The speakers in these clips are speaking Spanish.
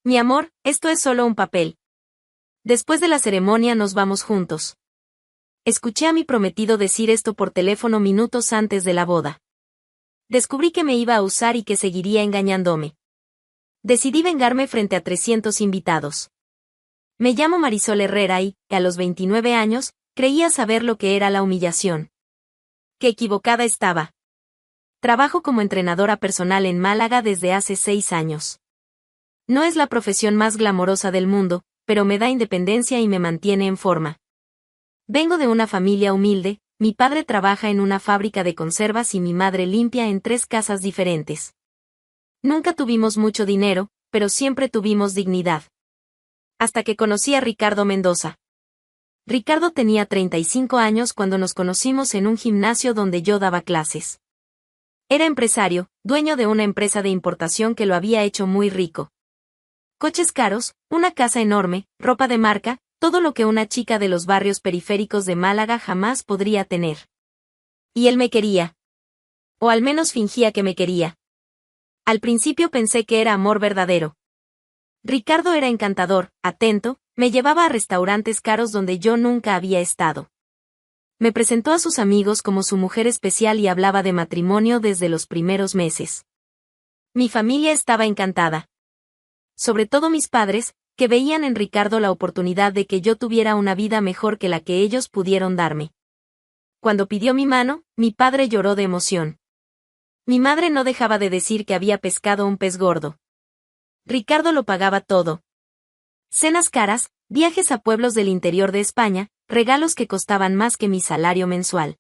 Mi amor, esto es solo un papel. Después de la ceremonia nos vamos juntos. Escuché a mi prometido decir esto por teléfono minutos antes de la boda. Descubrí que me iba a usar y que seguiría engañándome. Decidí vengarme frente a 300 invitados. Me llamo Marisol Herrera y, a los 29 años, creía saber lo que era la humillación. Qué equivocada estaba. Trabajo como entrenadora personal en Málaga desde hace 6 años. No es la profesión más glamorosa del mundo, pero me da independencia y me mantiene en forma. Vengo de una familia humilde, mi padre trabaja en una fábrica de conservas y mi madre limpia en 3 casas diferentes. Nunca tuvimos mucho dinero, pero siempre tuvimos dignidad. Hasta que conocí a Ricardo Mendoza. Ricardo tenía 35 años cuando nos conocimos en un gimnasio donde yo daba clases. Era empresario, dueño de una empresa de importación que lo había hecho muy rico. Coches caros, una casa enorme, ropa de marca, todo lo que una chica de los barrios periféricos de Málaga jamás podría tener. Y él me quería. O al menos fingía que me quería. Al principio pensé que era amor verdadero. Ricardo era encantador, atento, me llevaba a restaurantes caros donde yo nunca había estado. Me presentó a sus amigos como su mujer especial y hablaba de matrimonio desde los primeros meses. Mi familia estaba encantada. Sobre todo mis padres, que veían en Ricardo la oportunidad de que yo tuviera una vida mejor que la que ellos pudieron darme. Cuando pidió mi mano, mi padre lloró de emoción. Mi madre no dejaba de decir que había pescado un pez gordo. Ricardo lo pagaba todo. Cenas caras, viajes a pueblos del interior de España, regalos que costaban más que mi salario mensual.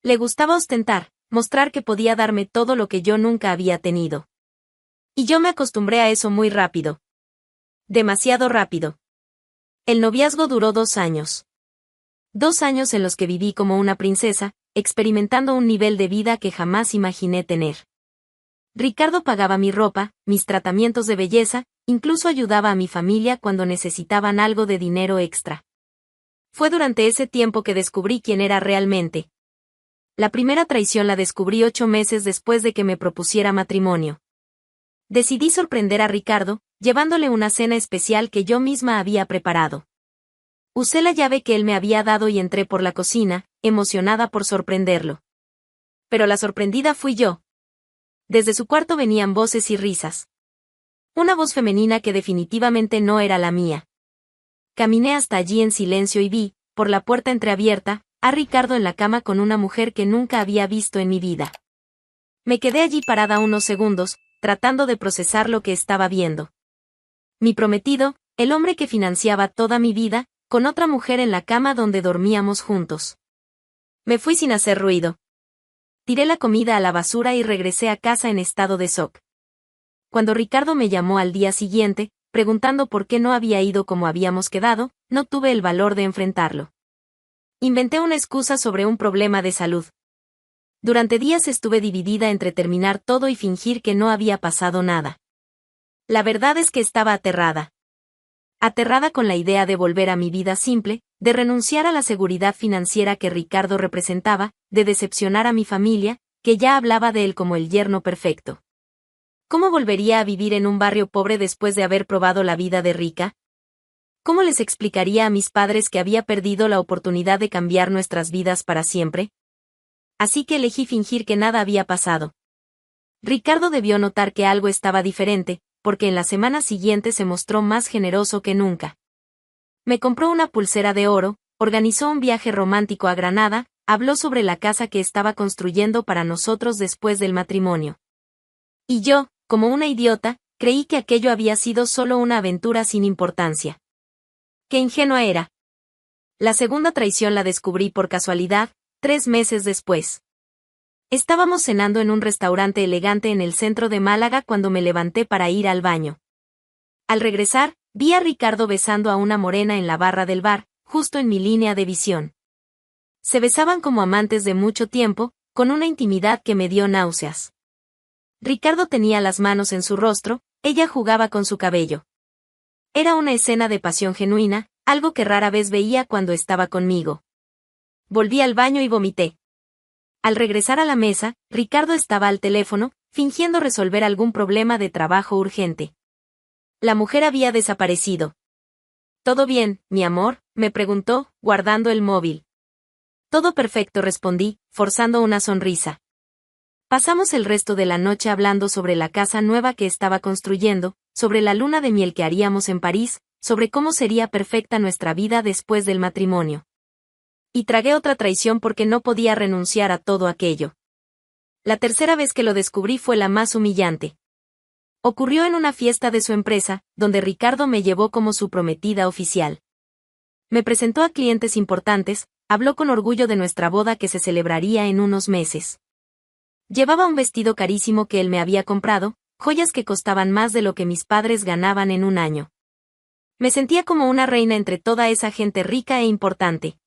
Le gustaba ostentar, mostrar que podía darme todo lo que yo nunca había tenido. Y yo me acostumbré a eso muy rápido. Demasiado rápido. El noviazgo duró 2 años. 2 años en los que viví como una princesa, experimentando un nivel de vida que jamás imaginé tener. Ricardo pagaba mi ropa, mis tratamientos de belleza, incluso ayudaba a mi familia cuando necesitaban algo de dinero extra. Fue durante ese tiempo que descubrí quién era realmente. La primera traición la descubrí 8 meses después de que me propusiera matrimonio. Decidí sorprender a Ricardo, llevándole una cena especial que yo misma había preparado. Usé la llave que él me había dado y entré por la cocina, emocionada por sorprenderlo. Pero la sorprendida fui yo. Desde su cuarto venían voces y risas. Una voz femenina que definitivamente no era la mía. Caminé hasta allí en silencio y vi, por la puerta entreabierta, a Ricardo en la cama con una mujer que nunca había visto en mi vida. Me quedé allí parada unos segundos, tratando de procesar lo que estaba viendo. Mi prometido, el hombre que financiaba toda mi vida, con otra mujer en la cama donde dormíamos juntos. Me fui sin hacer ruido. Tiré la comida a la basura y regresé a casa en estado de shock. Cuando Ricardo me llamó al día siguiente, preguntando por qué no había ido como habíamos quedado, no tuve el valor de enfrentarlo. Inventé una excusa sobre un problema de salud. Durante días estuve dividida entre terminar todo y fingir que no había pasado nada. La verdad es que estaba aterrada. Aterrada con la idea de volver a mi vida simple, de renunciar a la seguridad financiera que Ricardo representaba, de decepcionar a mi familia, que ya hablaba de él como el yerno perfecto. ¿Cómo volvería a vivir en un barrio pobre después de haber probado la vida de rica? ¿Cómo les explicaría a mis padres que había perdido la oportunidad de cambiar nuestras vidas para siempre? Así que elegí fingir que nada había pasado. Ricardo debió notar que algo estaba diferente, porque en la semana siguiente se mostró más generoso que nunca. Me compró una pulsera de oro, organizó un viaje romántico a Granada, habló sobre la casa que estaba construyendo para nosotros después del matrimonio. Y yo, como una idiota, creí que aquello había sido solo una aventura sin importancia. ¡Qué ingenua era! La segunda traición la descubrí por casualidad, 3 meses después. Estábamos cenando en un restaurante elegante en el centro de Málaga cuando me levanté para ir al baño. Al regresar, vi a Ricardo besando a una morena en la barra del bar, justo en mi línea de visión. Se besaban como amantes de mucho tiempo, con una intimidad que me dio náuseas. Ricardo tenía las manos en su rostro, ella jugaba con su cabello. Era una escena de pasión genuina, algo que rara vez veía cuando estaba conmigo. Volví al baño y vomité. Al regresar a la mesa, Ricardo estaba al teléfono, fingiendo resolver algún problema de trabajo urgente. La mujer había desaparecido. ¿Todo bien, mi amor?, me preguntó, guardando el móvil. Todo perfecto, respondí, forzando una sonrisa. Pasamos el resto de la noche hablando sobre la casa nueva que estaba construyendo, sobre la luna de miel que haríamos en París, sobre cómo sería perfecta nuestra vida después del matrimonio. Y tragué otra traición porque no podía renunciar a todo aquello. La tercera vez que lo descubrí fue la más humillante. Ocurrió en una fiesta de su empresa, donde Ricardo me llevó como su prometida oficial. Me presentó a clientes importantes, habló con orgullo de nuestra boda que se celebraría en unos meses. Llevaba un vestido carísimo que él me había comprado, joyas que costaban más de lo que mis padres ganaban en un año. Me sentía como una reina entre toda esa gente rica e importante.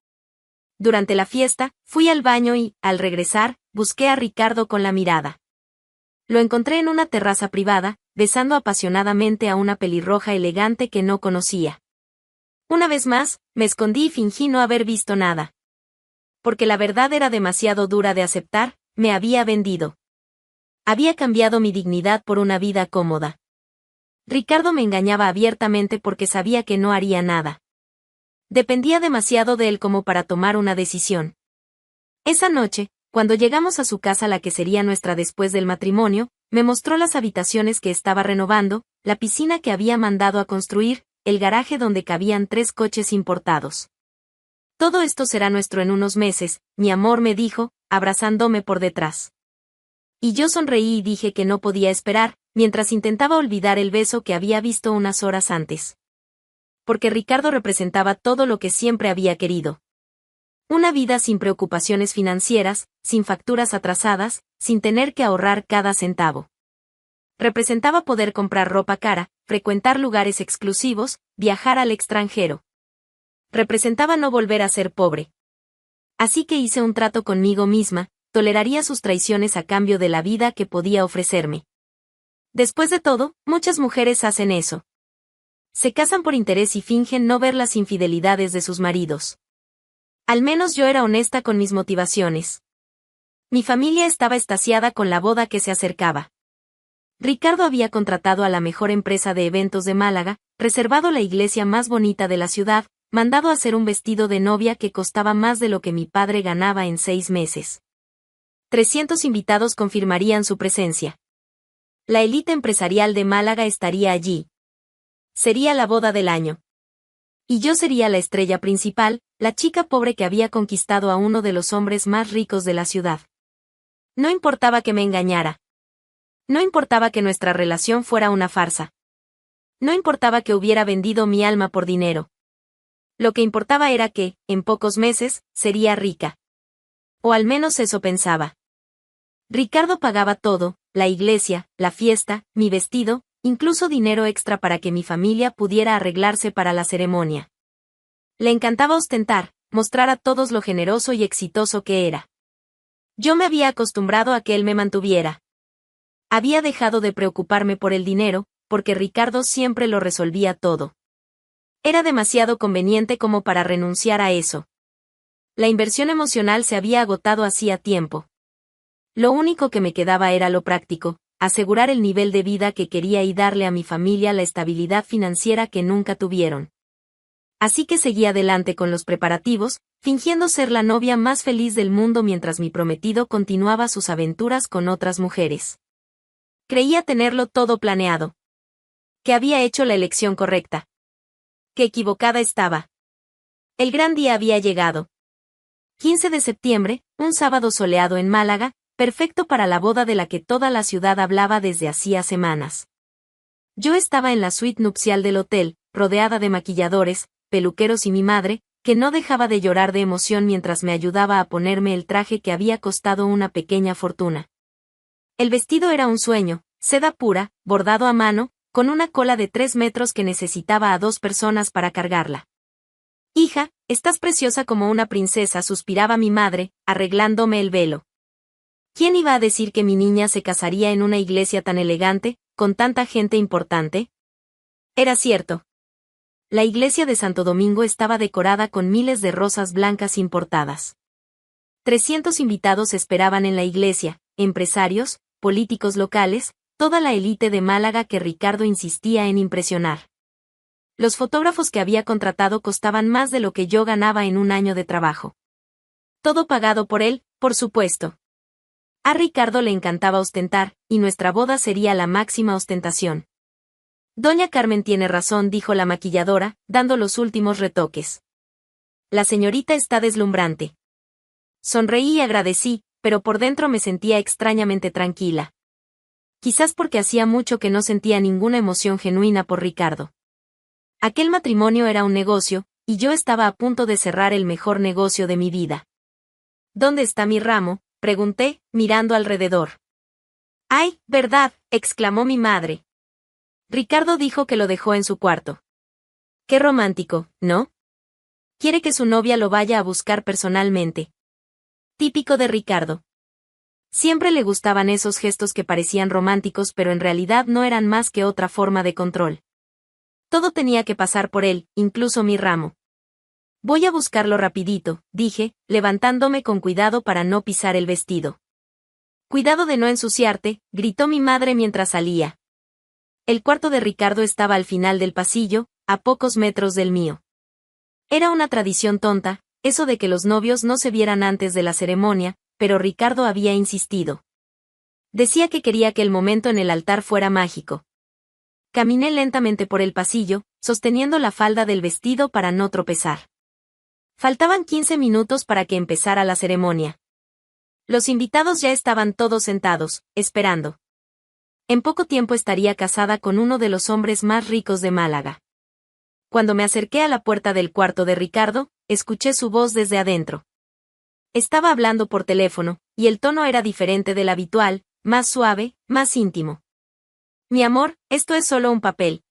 Durante la fiesta, fui al baño y, al regresar, busqué a Ricardo con la mirada. Lo encontré en una terraza privada, besando apasionadamente a una pelirroja elegante que no conocía. Una vez más, me escondí y fingí no haber visto nada. Porque la verdad era demasiado dura de aceptar, me había vendido. Había cambiado mi dignidad por una vida cómoda. Ricardo me engañaba abiertamente porque sabía que no haría nada. Dependía demasiado de él como para tomar una decisión. Esa noche, cuando llegamos a su casa, la que sería nuestra después del matrimonio, me mostró las habitaciones que estaba renovando, la piscina que había mandado a construir, el garaje donde cabían 3 coches importados. Todo esto será nuestro en unos meses, mi amor, me dijo, abrazándome por detrás. Y yo sonreí y dije que no podía esperar, mientras intentaba olvidar el beso que había visto unas horas antes. Porque Ricardo representaba todo lo que siempre había querido. Una vida sin preocupaciones financieras, sin facturas atrasadas, sin tener que ahorrar cada centavo. Representaba poder comprar ropa cara, frecuentar lugares exclusivos, viajar al extranjero. Representaba no volver a ser pobre. Así que hice un trato conmigo misma, toleraría sus traiciones a cambio de la vida que podía ofrecerme. Después de todo, muchas mujeres hacen eso. Se casan por interés y fingen no ver las infidelidades de sus maridos. Al menos yo era honesta con mis motivaciones. Mi familia estaba extasiada con la boda que se acercaba. Ricardo había contratado a la mejor empresa de eventos de Málaga, reservado la iglesia más bonita de la ciudad, mandado a hacer un vestido de novia que costaba más de lo que mi padre ganaba en 6 meses. 300 invitados confirmarían su presencia. La élite empresarial de Málaga estaría allí. Sería la boda del año. Y yo sería la estrella principal, la chica pobre que había conquistado a uno de los hombres más ricos de la ciudad. No importaba que me engañara. No importaba que nuestra relación fuera una farsa. No importaba que hubiera vendido mi alma por dinero. Lo que importaba era que, en pocos meses, sería rica. O al menos eso pensaba. Ricardo pagaba todo, la iglesia, la fiesta, mi vestido, incluso dinero extra para que mi familia pudiera arreglarse para la ceremonia. Le encantaba ostentar, mostrar a todos lo generoso y exitoso que era. Yo me había acostumbrado a que él me mantuviera. Había dejado de preocuparme por el dinero, porque Ricardo siempre lo resolvía todo. Era demasiado conveniente como para renunciar a eso. La inversión emocional se había agotado hacía tiempo. Lo único que me quedaba era lo práctico, asegurar el nivel de vida que quería y darle a mi familia la estabilidad financiera que nunca tuvieron. Así que seguí adelante con los preparativos, fingiendo ser la novia más feliz del mundo mientras mi prometido continuaba sus aventuras con otras mujeres. Creía tenerlo todo planeado. Que había hecho la elección correcta. Qué equivocada estaba. El gran día había llegado. 15 de septiembre, un sábado soleado en Málaga, perfecto para la boda de la que toda la ciudad hablaba desde hacía semanas. Yo estaba en la suite nupcial del hotel, rodeada de maquilladores, peluqueros y mi madre, que no dejaba de llorar de emoción mientras me ayudaba a ponerme el traje que había costado una pequeña fortuna. El vestido era un sueño, seda pura, bordado a mano, con una cola de 3 metros que necesitaba a 2 personas para cargarla. Hija, estás preciosa como una princesa, suspiraba mi madre, arreglándome el velo. ¿Quién iba a decir que mi niña se casaría en una iglesia tan elegante, con tanta gente importante? Era cierto. La iglesia de Santo Domingo estaba decorada con miles de rosas blancas importadas. 300 invitados esperaban en la iglesia, empresarios, políticos locales, toda la élite de Málaga que Ricardo insistía en impresionar. Los fotógrafos que había contratado costaban más de lo que yo ganaba en un año de trabajo. Todo pagado por él, por supuesto. A Ricardo le encantaba ostentar, y nuestra boda sería la máxima ostentación. Doña Carmen tiene razón, dijo la maquilladora, dando los últimos retoques. La señorita está deslumbrante. Sonreí y agradecí, pero por dentro me sentía extrañamente tranquila. Quizás porque hacía mucho que no sentía ninguna emoción genuina por Ricardo. Aquel matrimonio era un negocio, y yo estaba a punto de cerrar el mejor negocio de mi vida. ¿Dónde está mi ramo?, pregunté, mirando alrededor. ¡Ay, verdad!, exclamó mi madre. Ricardo dijo que lo dejó en su cuarto. Qué romántico, ¿no? Quiere que su novia lo vaya a buscar personalmente. Típico de Ricardo. Siempre le gustaban esos gestos que parecían románticos pero en realidad no eran más que otra forma de control. Todo tenía que pasar por él, incluso mi ramo. Voy a buscarlo rapidito, dije, levantándome con cuidado para no pisar el vestido. Cuidado de no ensuciarte, gritó mi madre mientras salía. El cuarto de Ricardo estaba al final del pasillo, a pocos metros del mío. Era una tradición tonta, eso de que los novios no se vieran antes de la ceremonia, pero Ricardo había insistido. Decía que quería que el momento en el altar fuera mágico. Caminé lentamente por el pasillo, sosteniendo la falda del vestido para no tropezar. Faltaban 15 minutos para que empezara la ceremonia. Los invitados ya estaban todos sentados, esperando. En poco tiempo estaría casada con uno de los hombres más ricos de Málaga. Cuando me acerqué a la puerta del cuarto de Ricardo, escuché su voz desde adentro. Estaba hablando por teléfono, y el tono era diferente del habitual, más suave, más íntimo. Mi amor, esto es solo un papel.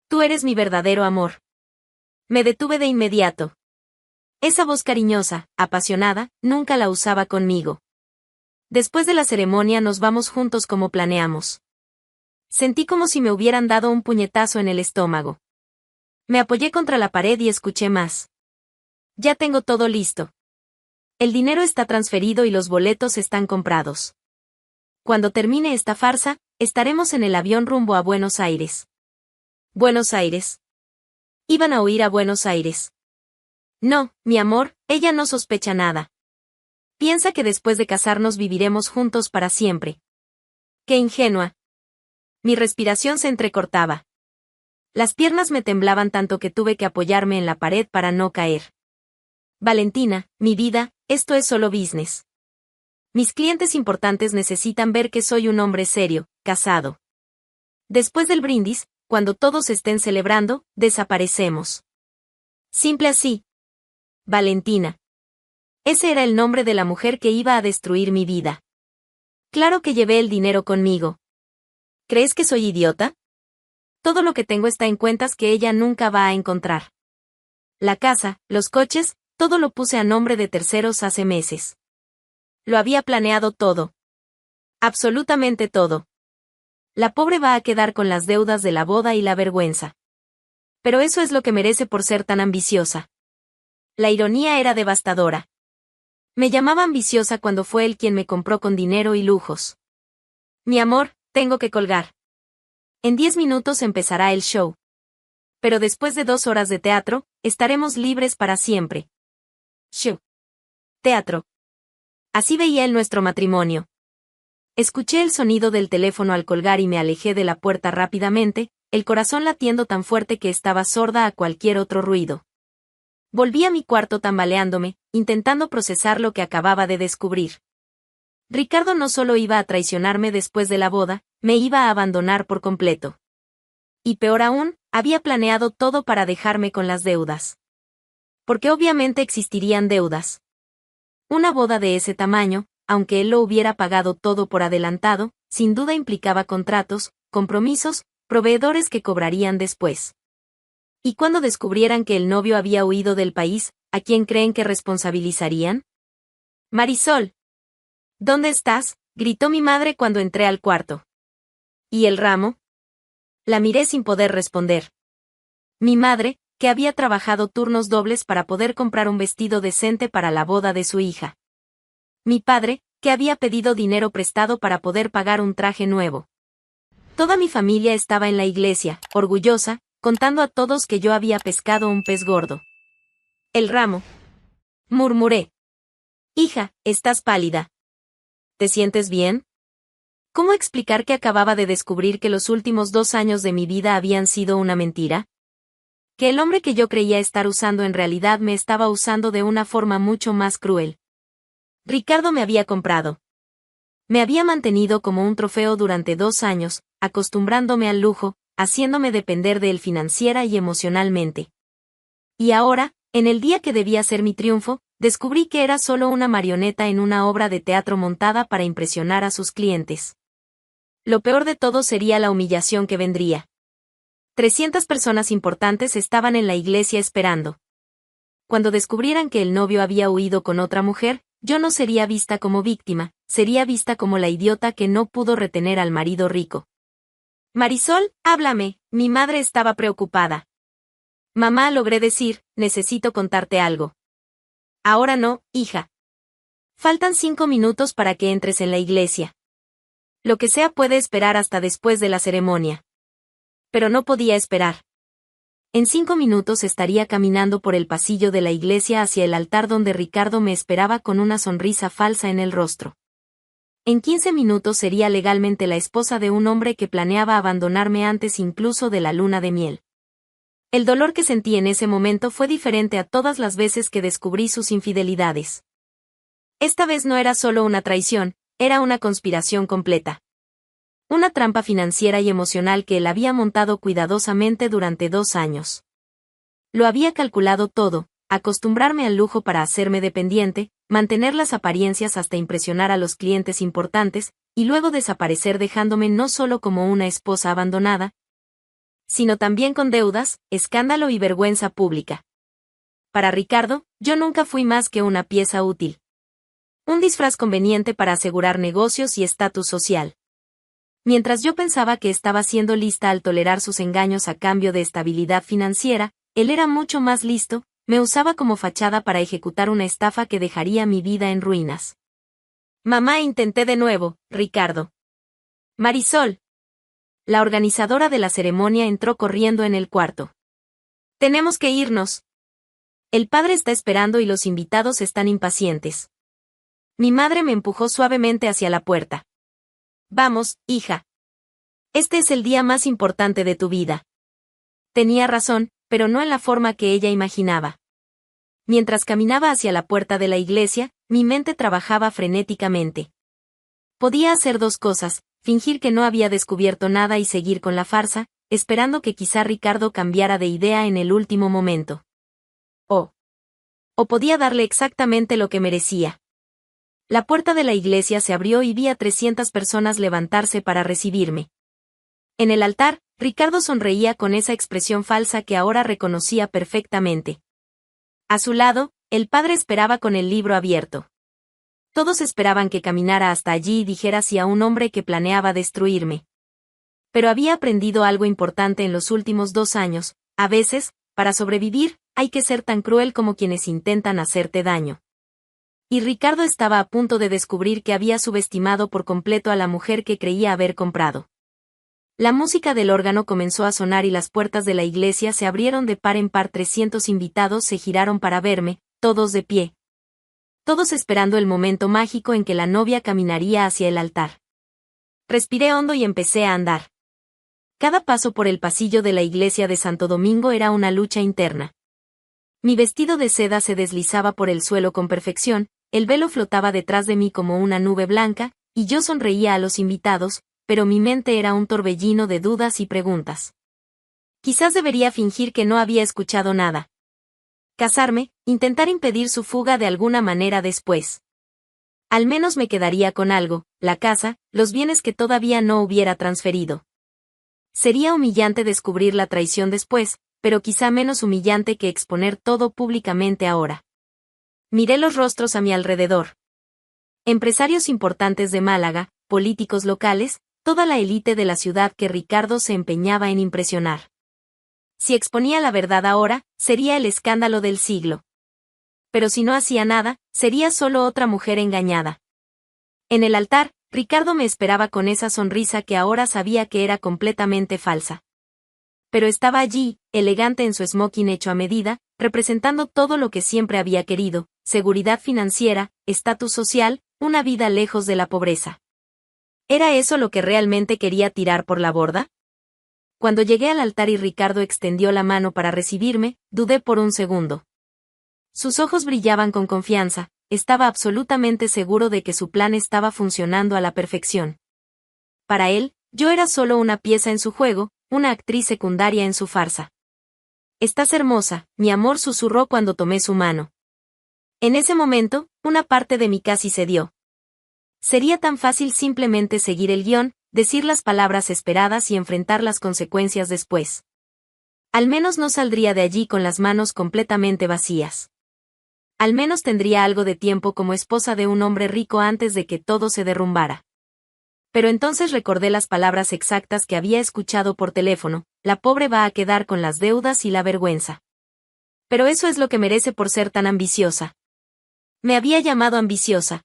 Tú eres mi verdadero amor. Me detuve de inmediato. Esa voz cariñosa, apasionada, nunca la usaba conmigo. Después de la ceremonia nos vamos juntos como planeamos. Sentí como si me hubieran dado un puñetazo en el estómago. Me apoyé contra la pared y escuché más. Ya tengo todo listo. El dinero está transferido y los boletos están comprados. Cuando termine esta farsa, estaremos en el avión rumbo a Buenos Aires. ¿Buenos Aires? Iban a huir a Buenos Aires. No, mi amor, ella no sospecha nada. Piensa que después de casarnos viviremos juntos para siempre. ¡Qué ingenua! Mi respiración se entrecortaba. Las piernas me temblaban tanto que tuve que apoyarme en la pared para no caer. Valentina, mi vida, esto es solo business. Mis clientes importantes necesitan ver que soy un hombre serio, casado. Después del brindis, cuando todos estén celebrando, desaparecemos. Simple así. Valentina. Ese era el nombre de la mujer que iba a destruir mi vida. Claro que llevé el dinero conmigo. ¿Crees que soy idiota? Todo lo que tengo está en cuentas que ella nunca va a encontrar. La casa, los coches, todo lo puse a nombre de terceros hace meses. Lo había planeado todo. Absolutamente todo. La pobre va a quedar con las deudas de la boda y la vergüenza. Pero eso es lo que merece por ser tan ambiciosa. La ironía era devastadora. Me llamaba ambiciosa cuando fue él quien me compró con dinero y lujos. Mi amor, tengo que colgar. En 10 minutos empezará el show. Pero después de 2 horas de teatro, estaremos libres para siempre. Show. Teatro. Así veía él nuestro matrimonio. Escuché el sonido del teléfono al colgar y me alejé de la puerta rápidamente, el corazón latiendo tan fuerte que estaba sorda a cualquier otro ruido. Volví a mi cuarto tambaleándome, intentando procesar lo que acababa de descubrir. Ricardo no solo iba a traicionarme después de la boda, me iba a abandonar por completo. Y peor aún, había planeado todo para dejarme con las deudas. Porque obviamente existirían deudas. Una boda de ese tamaño, aunque él lo hubiera pagado todo por adelantado, sin duda implicaba contratos, compromisos, proveedores que cobrarían después. Y cuando descubrieran que el novio había huido del país, ¿a quién creen que responsabilizarían? Marisol. ¿Dónde estás?, gritó mi madre cuando entré al cuarto. ¿Y el ramo? La miré sin poder responder. Mi madre, que había trabajado turnos dobles para poder comprar un vestido decente para la boda de su hija. Mi padre, que había pedido dinero prestado para poder pagar un traje nuevo. Toda mi familia estaba en la iglesia, orgullosa, contando a todos que yo había pescado un pez gordo. El ramo. Murmuré. Hija, estás pálida. ¿Te sientes bien? ¿Cómo explicar que acababa de descubrir que los últimos 2 años de mi vida habían sido una mentira? Que el hombre que yo creía estar usando en realidad me estaba usando de una forma mucho más cruel. Ricardo me había comprado. Me había mantenido como un trofeo durante 2 años, acostumbrándome al lujo, haciéndome depender de él financiera y emocionalmente. Y ahora, en el día que debía ser mi triunfo, descubrí que era solo una marioneta en una obra de teatro montada para impresionar a sus clientes. Lo peor de todo sería la humillación que vendría. 300 personas importantes estaban en la iglesia esperando. Cuando descubrieran que el novio había huido con otra mujer, yo no sería vista como víctima, sería vista como la idiota que no pudo retener al marido rico. Marisol, háblame, mi madre estaba preocupada. Mamá, logré decir, necesito contarte algo. Ahora no, hija. Faltan 5 minutos para que entres en la iglesia. Lo que sea puede esperar hasta después de la ceremonia. Pero no podía esperar. En 5 minutos estaría caminando por el pasillo de la iglesia hacia el altar donde Ricardo me esperaba con una sonrisa falsa en el rostro. En 15 minutos sería legalmente la esposa de un hombre que planeaba abandonarme antes incluso de la luna de miel. El dolor que sentí en ese momento fue diferente a todas las veces que descubrí sus infidelidades. Esta vez no era solo una traición, era una conspiración completa. Una trampa financiera y emocional que él había montado cuidadosamente durante 2 años. Lo había calculado todo, acostumbrarme al lujo para hacerme dependiente, mantener las apariencias hasta impresionar a los clientes importantes, y luego desaparecer dejándome no solo como una esposa abandonada, sino también con deudas, escándalo y vergüenza pública. Para Ricardo, yo nunca fui más que una pieza útil. Un disfraz conveniente para asegurar negocios y estatus social. Mientras yo pensaba que estaba siendo lista al tolerar sus engaños a cambio de estabilidad financiera, él era mucho más listo, me usaba como fachada para ejecutar una estafa que dejaría mi vida en ruinas. Mamá, intenté de nuevo, Ricardo. Marisol. La organizadora de la ceremonia entró corriendo en el cuarto. Tenemos que irnos. El padre está esperando y los invitados están impacientes. Mi madre me empujó suavemente hacia la puerta. Vamos, hija. Este es el día más importante de tu vida. Tenía razón, pero no en la forma que ella imaginaba. Mientras caminaba hacia la puerta de la iglesia, mi mente trabajaba frenéticamente. Podía hacer 2 cosas, fingir que no había descubierto nada y seguir con la farsa, esperando que quizá Ricardo cambiara de idea en el último momento. O podía darle exactamente lo que merecía. La puerta de la iglesia se abrió y vi a 300 personas levantarse para recibirme. En el altar, Ricardo sonreía con esa expresión falsa que ahora reconocía perfectamente. A su lado, el padre esperaba con el libro abierto. Todos esperaban que caminara hasta allí y dijera sí a un hombre que planeaba destruirme. Pero había aprendido algo importante en los últimos 2 años, a veces, para sobrevivir, hay que ser tan cruel como quienes intentan hacerte daño. Y Ricardo estaba a punto de descubrir que había subestimado por completo a la mujer que creía haber comprado. La música del órgano comenzó a sonar y las puertas de la iglesia se abrieron de par en par. 300 invitados se giraron para verme, todos de pie. Todos esperando el momento mágico en que la novia caminaría hacia el altar. Respiré hondo y empecé a andar. Cada paso por el pasillo de la iglesia de Santo Domingo era una lucha interna. Mi vestido de seda se deslizaba por el suelo con perfección, el velo flotaba detrás de mí como una nube blanca, y yo sonreía a los invitados, pero mi mente era un torbellino de dudas y preguntas. Quizás debería fingir que no había escuchado nada. Casarme, intentar impedir su fuga de alguna manera después. Al menos me quedaría con algo, la casa, los bienes que todavía no hubiera transferido. Sería humillante descubrir la traición después, pero quizá menos humillante que exponer todo públicamente ahora. Miré los rostros a mi alrededor. Empresarios importantes de Málaga, políticos locales, toda la élite de la ciudad que Ricardo se empeñaba en impresionar. Si exponía la verdad ahora, sería el escándalo del siglo. Pero si no hacía nada, sería solo otra mujer engañada. En el altar, Ricardo me esperaba con esa sonrisa que ahora sabía que era completamente falsa. Pero estaba allí, elegante en su smoking hecho a medida, representando todo lo que siempre había querido: seguridad financiera, estatus social, una vida lejos de la pobreza. ¿Era eso lo que realmente quería tirar por la borda? Cuando llegué al altar y Ricardo extendió la mano para recibirme, dudé por un segundo. Sus ojos brillaban con confianza, estaba absolutamente seguro de que su plan estaba funcionando a la perfección. Para él, yo era solo una pieza en su juego, una actriz secundaria en su farsa. «Estás hermosa», mi amor susurró cuando tomé su mano. En ese momento, una parte de mí casi cedió. Sería tan fácil simplemente seguir el guión, decir las palabras esperadas y enfrentar las consecuencias después. Al menos no saldría de allí con las manos completamente vacías. Al menos tendría algo de tiempo como esposa de un hombre rico antes de que todo se derrumbara. Pero entonces recordé las palabras exactas que había escuchado por teléfono: la pobre va a quedar con las deudas y la vergüenza. Pero eso es lo que merece por ser tan ambiciosa. Me había llamado ambiciosa.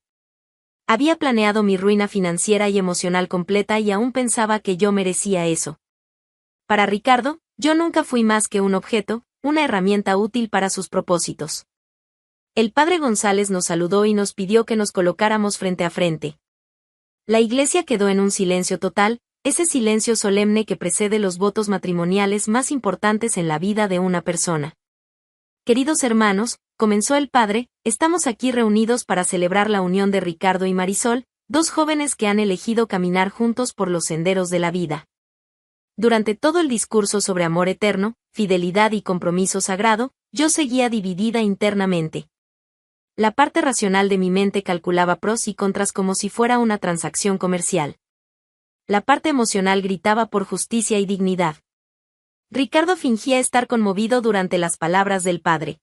Había planeado mi ruina financiera y emocional completa y aún pensaba que yo merecía eso. Para Ricardo, yo nunca fui más que un objeto, una herramienta útil para sus propósitos. El padre González nos saludó y nos pidió que nos colocáramos frente a frente. La iglesia quedó en un silencio total, ese silencio solemne que precede los votos matrimoniales más importantes en la vida de una persona. «Queridos hermanos», comenzó el padre, «estamos aquí reunidos para celebrar la unión de Ricardo y Marisol, dos jóvenes que han elegido caminar juntos por los senderos de la vida». Durante todo el discurso sobre amor eterno, fidelidad y compromiso sagrado, yo seguía dividida internamente. La parte racional de mi mente calculaba pros y contras como si fuera una transacción comercial. La parte emocional gritaba por justicia y dignidad. Ricardo fingía estar conmovido durante las palabras del padre.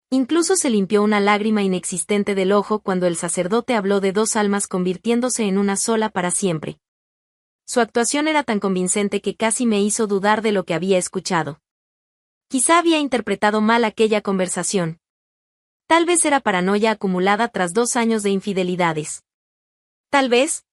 Incluso se limpió una lágrima inexistente del ojo cuando el sacerdote habló de dos almas convirtiéndose en una sola para siempre. Su actuación era tan convincente que casi me hizo dudar de lo que había escuchado. Quizá había interpretado mal aquella conversación. Tal vez era paranoia acumulada tras 2 años de infidelidades. Tal vez.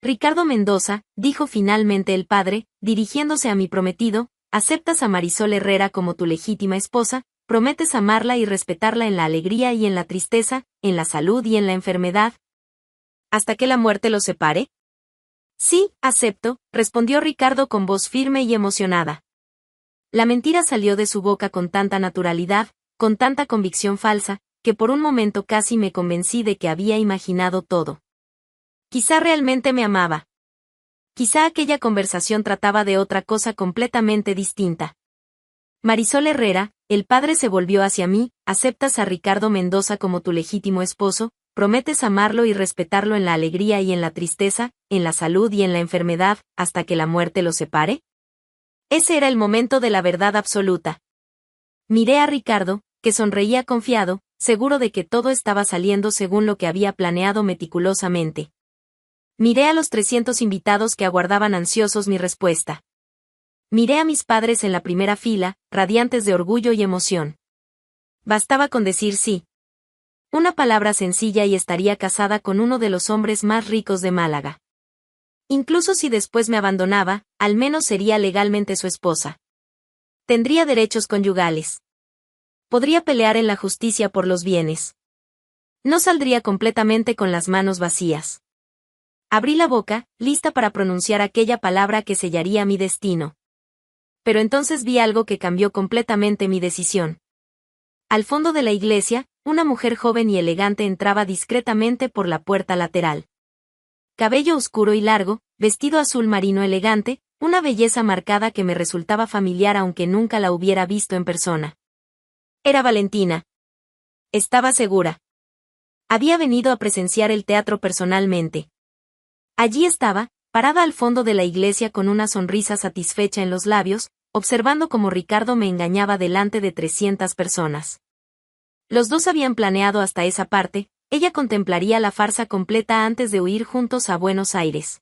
«Ricardo Mendoza», dijo finalmente el padre, dirigiéndose a mi prometido, «aceptas a Marisol Herrera como tu legítima esposa, prometes amarla y respetarla en la alegría y en la tristeza, en la salud y en la enfermedad, hasta que la muerte los separe». «Sí, acepto», respondió Ricardo con voz firme y emocionada. La mentira salió de su boca con tanta naturalidad, con tanta convicción falsa, que por un momento casi me convencí de que había imaginado todo. Quizá realmente me amaba. Quizá aquella conversación trataba de otra cosa completamente distinta. «Marisol Herrera», el padre se volvió hacia mí, «aceptas a Ricardo Mendoza como tu legítimo esposo, prometes amarlo y respetarlo en la alegría y en la tristeza, en la salud y en la enfermedad, hasta que la muerte los separe». Ese era el momento de la verdad absoluta. Miré a Ricardo, que sonreía confiado, seguro de que todo estaba saliendo según lo que había planeado meticulosamente. Miré a los 300 invitados que aguardaban ansiosos mi respuesta. Miré a mis padres en la primera fila, radiantes de orgullo y emoción. Bastaba con decir sí. Una palabra sencilla y estaría casada con uno de los hombres más ricos de Málaga. Incluso si después me abandonaba, al menos sería legalmente su esposa. Tendría derechos conyugales. Podría pelear en la justicia por los bienes. No saldría completamente con las manos vacías. Abrí la boca, lista para pronunciar aquella palabra que sellaría mi destino. Pero entonces vi algo que cambió completamente mi decisión. Al fondo de la iglesia, una mujer joven y elegante entraba discretamente por la puerta lateral. Cabello oscuro y largo, vestido azul marino elegante, una belleza marcada que me resultaba familiar aunque nunca la hubiera visto en persona. Era Valentina. Estaba segura. Había venido a presenciar el teatro personalmente. Allí estaba, parada al fondo de la iglesia con una sonrisa satisfecha en los labios, observando cómo Ricardo me engañaba delante de 300 personas. Los dos habían planeado hasta esa parte, ella contemplaría la farsa completa antes de huir juntos a Buenos Aires.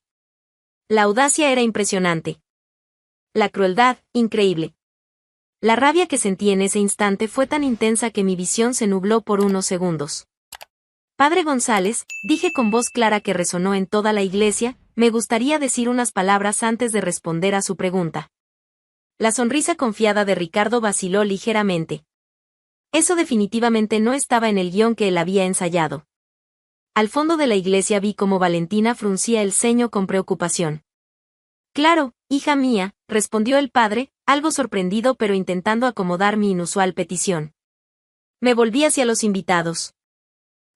La audacia era impresionante. La crueldad, increíble. La rabia que sentí en ese instante fue tan intensa que mi visión se nubló por unos segundos. Padre González, dije con voz clara que resonó en toda la iglesia, me gustaría decir unas palabras antes de responder a su pregunta. La sonrisa confiada de Ricardo vaciló ligeramente. Eso definitivamente no estaba en el guión que él había ensayado. Al fondo de la iglesia vi cómo Valentina fruncía el ceño con preocupación. Claro, hija mía, respondió el padre, algo sorprendido pero intentando acomodar mi inusual petición. Me volví hacia los invitados.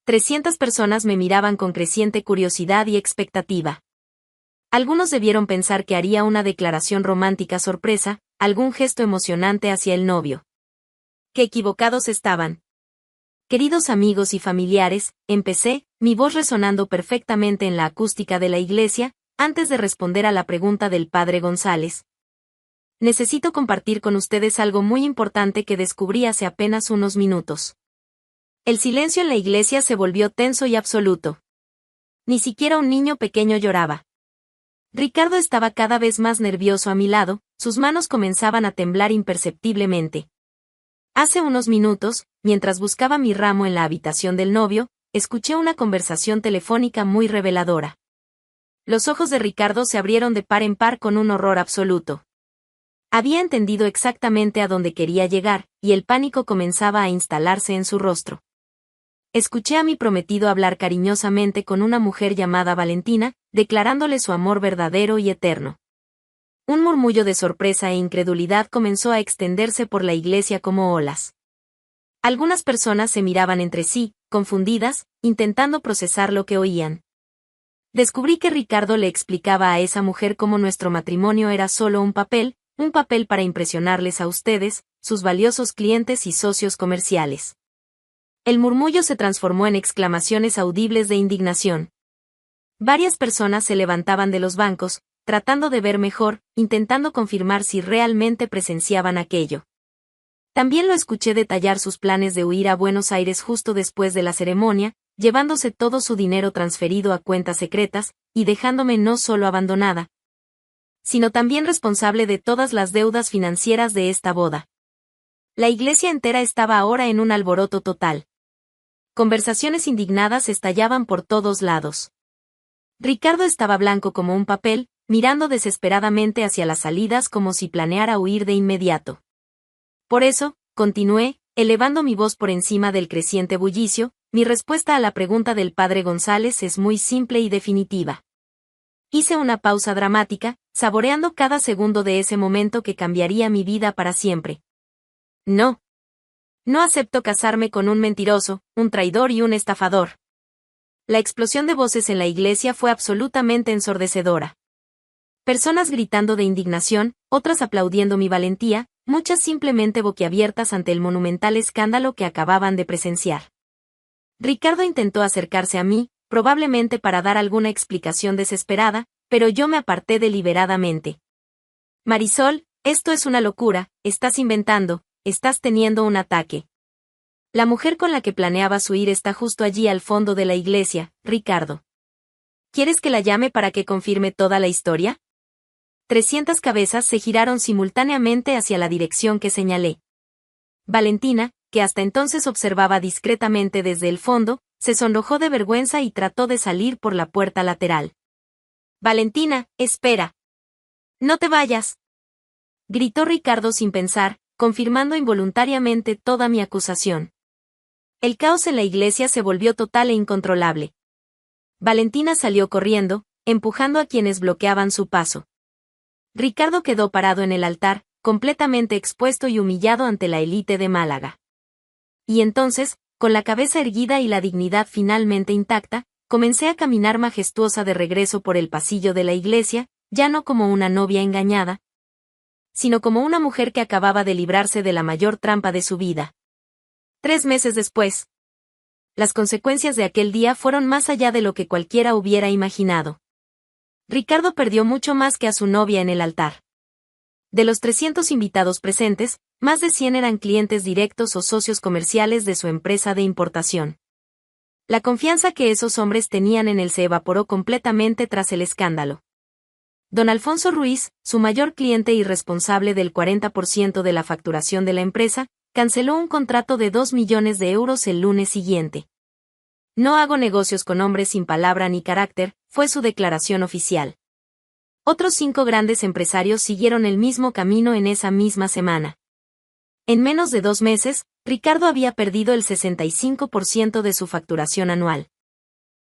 300 personas me miraban con creciente curiosidad y expectativa. Algunos debieron pensar que haría una declaración romántica sorpresa, algún gesto emocionante hacia el novio. ¡Qué equivocados estaban! Queridos amigos y familiares, empecé, mi voz resonando perfectamente en la acústica de la iglesia, antes de responder a la pregunta del padre González. Necesito compartir con ustedes algo muy importante que descubrí hace apenas unos minutos. El silencio en la iglesia se volvió tenso y absoluto. Ni siquiera un niño pequeño lloraba. Ricardo estaba cada vez más nervioso a mi lado, sus manos comenzaban a temblar imperceptiblemente. Hace unos minutos, mientras buscaba mi ramo en la habitación del novio, escuché una conversación telefónica muy reveladora. Los ojos de Ricardo se abrieron de par en par con un horror absoluto. Había entendido exactamente a dónde quería llegar, y el pánico comenzaba a instalarse en su rostro. Escuché a mi prometido hablar cariñosamente con una mujer llamada Valentina, declarándole su amor verdadero y eterno. Un murmullo de sorpresa e incredulidad comenzó a extenderse por la iglesia como olas. Algunas personas se miraban entre sí, confundidas, intentando procesar lo que oían. Descubrí que Ricardo le explicaba a esa mujer cómo nuestro matrimonio era solo un papel para impresionarles a ustedes, sus valiosos clientes y socios comerciales. El murmullo se transformó en exclamaciones audibles de indignación. Varias personas se levantaban de los bancos, tratando de ver mejor, intentando confirmar si realmente presenciaban aquello. También lo escuché detallar sus planes de huir a Buenos Aires justo después de la ceremonia, llevándose todo su dinero transferido a cuentas secretas, y dejándome no solo abandonada, sino también responsable de todas las deudas financieras de esta boda. La iglesia entera estaba ahora en un alboroto total. Conversaciones indignadas estallaban por todos lados. Ricardo estaba blanco como un papel, mirando desesperadamente hacia las salidas como si planeara huir de inmediato. Por eso, continué, elevando mi voz por encima del creciente bullicio, mi respuesta a la pregunta del padre González es muy simple y definitiva. Hice una pausa dramática, saboreando cada segundo de ese momento que cambiaría mi vida para siempre. No. No acepto casarme con un mentiroso, un traidor y un estafador. La explosión de voces en la iglesia fue absolutamente ensordecedora. Personas gritando de indignación, otras aplaudiendo mi valentía, muchas simplemente boquiabiertas ante el monumental escándalo que acababan de presenciar. Ricardo intentó acercarse a mí, probablemente para dar alguna explicación desesperada, pero yo me aparté deliberadamente. Marisol, esto es una locura, estás inventando, estás teniendo un ataque. La mujer con la que planeabas huir está justo allí al fondo de la iglesia, Ricardo. ¿Quieres que la llame para que confirme toda la historia? 300 cabezas se giraron simultáneamente hacia la dirección que señalé. Valentina, que hasta entonces observaba discretamente desde el fondo, se sonrojó de vergüenza y trató de salir por la puerta lateral. Valentina, espera. No te vayas. Gritó Ricardo sin pensar, confirmando involuntariamente toda mi acusación. El caos en la iglesia se volvió total e incontrolable. Valentina salió corriendo, empujando a quienes bloqueaban su paso. Ricardo quedó parado en el altar, completamente expuesto y humillado ante la élite de Málaga. Y entonces, con la cabeza erguida y la dignidad finalmente intacta, comencé a caminar majestuosa de regreso por el pasillo de la iglesia, ya no como una novia engañada, sino como una mujer que acababa de librarse de la mayor trampa de su vida. 3 meses después. Las consecuencias de aquel día fueron más allá de lo que cualquiera hubiera imaginado. Ricardo perdió mucho más que a su novia en el altar. De los 300 invitados presentes, más de 100 eran clientes directos o socios comerciales de su empresa de importación. La confianza que esos hombres tenían en él se evaporó completamente tras el escándalo. Don Alfonso Ruiz, su mayor cliente y responsable del 40% de la facturación de la empresa, canceló un contrato de 2 millones de euros el lunes siguiente. No hago negocios con hombres sin palabra ni carácter, fue su declaración oficial. Otros 5 grandes empresarios siguieron el mismo camino en esa misma semana. En menos de 2 meses, Ricardo había perdido el 65% de su facturación anual.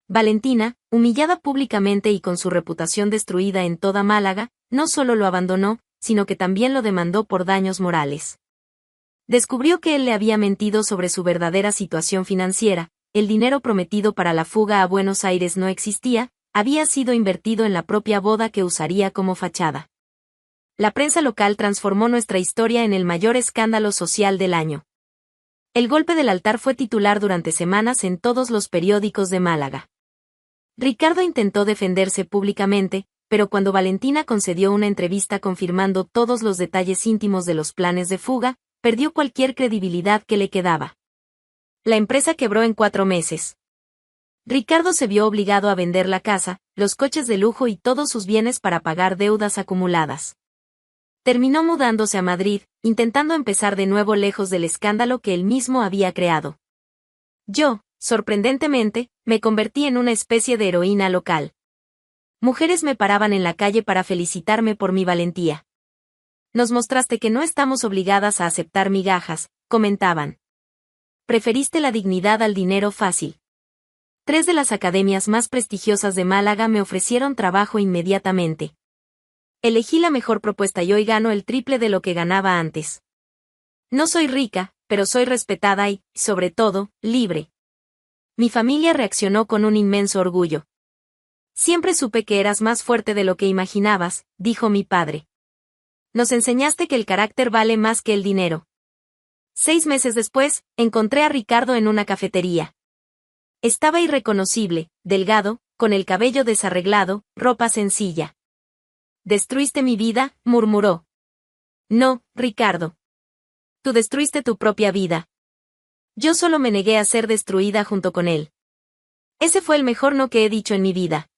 Valentina, humillada públicamente y con su reputación destruida en toda Málaga, no solo lo abandonó, sino que también lo demandó por daños morales. Descubrió que él le había mentido sobre su verdadera situación financiera, el dinero prometido para la fuga a Buenos Aires no existía, había sido invertido en la propia boda que usaría como fachada. La prensa local transformó nuestra historia en el mayor escándalo social del año. El golpe del altar fue titular durante semanas en todos los periódicos de Málaga. Ricardo intentó defenderse públicamente, pero cuando Valentina concedió una entrevista confirmando todos los detalles íntimos de los planes de fuga, perdió cualquier credibilidad que le quedaba. La empresa quebró en 4 meses. Ricardo se vio obligado a vender la casa, los coches de lujo y todos sus bienes para pagar deudas acumuladas. Terminó mudándose a Madrid, intentando empezar de nuevo lejos del escándalo que él mismo había creado. Yo, sorprendentemente, me convertí en una especie de heroína local. Mujeres me paraban en la calle para felicitarme por mi valentía. Nos mostraste que no estamos obligadas a aceptar migajas, comentaban. Preferiste la dignidad al dinero fácil. 3 de las academias más prestigiosas de Málaga me ofrecieron trabajo inmediatamente. Elegí la mejor propuesta y hoy gano el triple de lo que ganaba antes. No soy rica, pero soy respetada y, sobre todo, libre. Mi familia reaccionó con un inmenso orgullo. Siempre supe que eras más fuerte de lo que imaginabas, dijo mi padre. Nos enseñaste que el carácter vale más que el dinero. 6 meses después, encontré a Ricardo en una cafetería. Estaba irreconocible, delgado, con el cabello desarreglado, ropa sencilla. Destruiste mi vida, murmuró. No, Ricardo. Tú destruiste tu propia vida. Yo solo me negué a ser destruida junto con él. Ese fue el mejor no que he dicho en mi vida.